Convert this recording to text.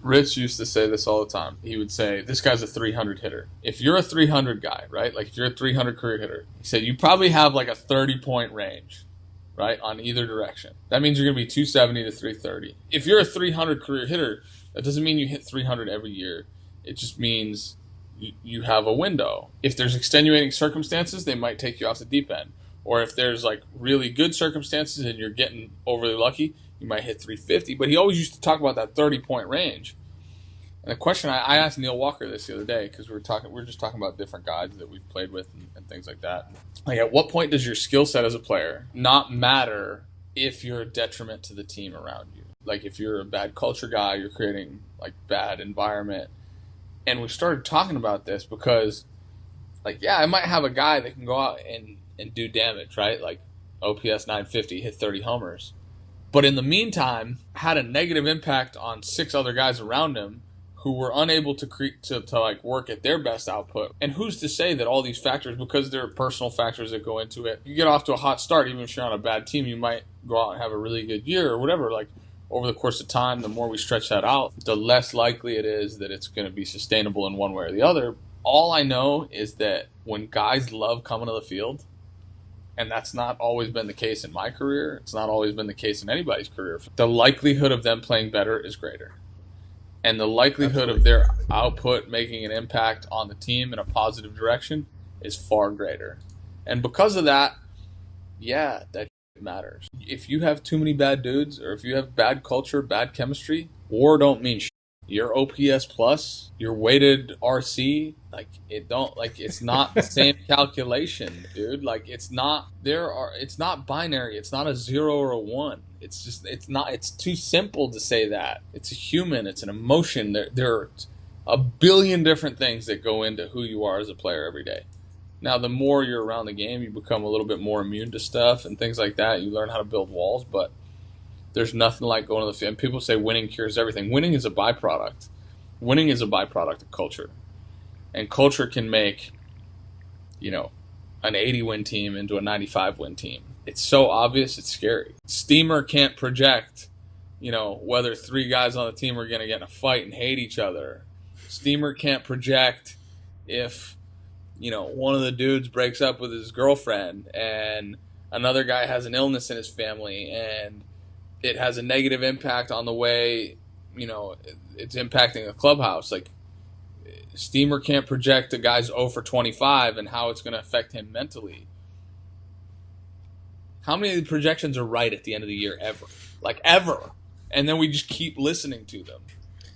Rich used to say this all the time. He would say, this guy's a 300 hitter. If you're a 300 guy, right? Like if you're a 300 career hitter, he said you probably have like a 30-point range, right, on either direction. That means you're going to be 270 to 330. If you're a 300 career hitter, that doesn't mean you hit 300 every year. It just means you have a window. If there's extenuating circumstances, they might take you off the deep end. Or if there's like really good circumstances and you're getting overly lucky, you might hit 350. But he always used to talk about that 30-point range. And the question I asked Neil Walker this the other day, because we were just talking about different guys that we've played with and things like that. Like, at what point does your skill set as a player not matter if you're a detriment to the team around you? Like, if you're a bad culture guy, you're creating like bad environment. And we started talking about this because, like, yeah, I might have a guy that can go out and do damage, right? Like OPS 950, hit 30 homers. But in the meantime, had a negative impact on 6 other guys around him who were unable to like work at their best output. And who's to say that all these factors, because there are personal factors that go into it, you get off to a hot start, even if you're on a bad team, you might go out and have a really good year or whatever. Like, over the course of time, the more we stretch that out, the less likely it is that it's going to be sustainable in one way or the other. All I know is that when guys love coming to the field, and that's not always been the case in my career, it's not always been the case in anybody's career, the likelihood of them playing better is greater. And the likelihood of their output making an impact on the team in a positive direction is far greater. And because of that, yeah, that matters. If you have too many bad dudes, or if you have bad culture, bad chemistry, war don't mean shit. Your OPS plus, your weighted RC, like it's not the same calculation, dude. Like it's not binary. It's not a 0 or a 1. It's too simple to say that. It's a human, it's an emotion. There are a billion different things that go into who you are as a player every day. Now, the more you're around the game, you become a little bit more immune to stuff and things like that. You learn how to build walls, but there's nothing like going to the field. And people say winning cures everything. Winning is a byproduct. Winning is a byproduct of culture. And culture can make, an 80-win team into a 95-win team. It's so obvious, it's scary. Steamer can't project, whether 3 guys on the team are going to get in a fight and hate each other. Steamer can't project if, one of the dudes breaks up with his girlfriend and another guy has an illness in his family and it has a negative impact on the way, it's impacting a clubhouse. Like, Steamer can't project a guy's 0 for 25 and how it's going to affect him mentally. How many of the projections are right at the end of the year ever? Like, ever. And then we just keep listening to them.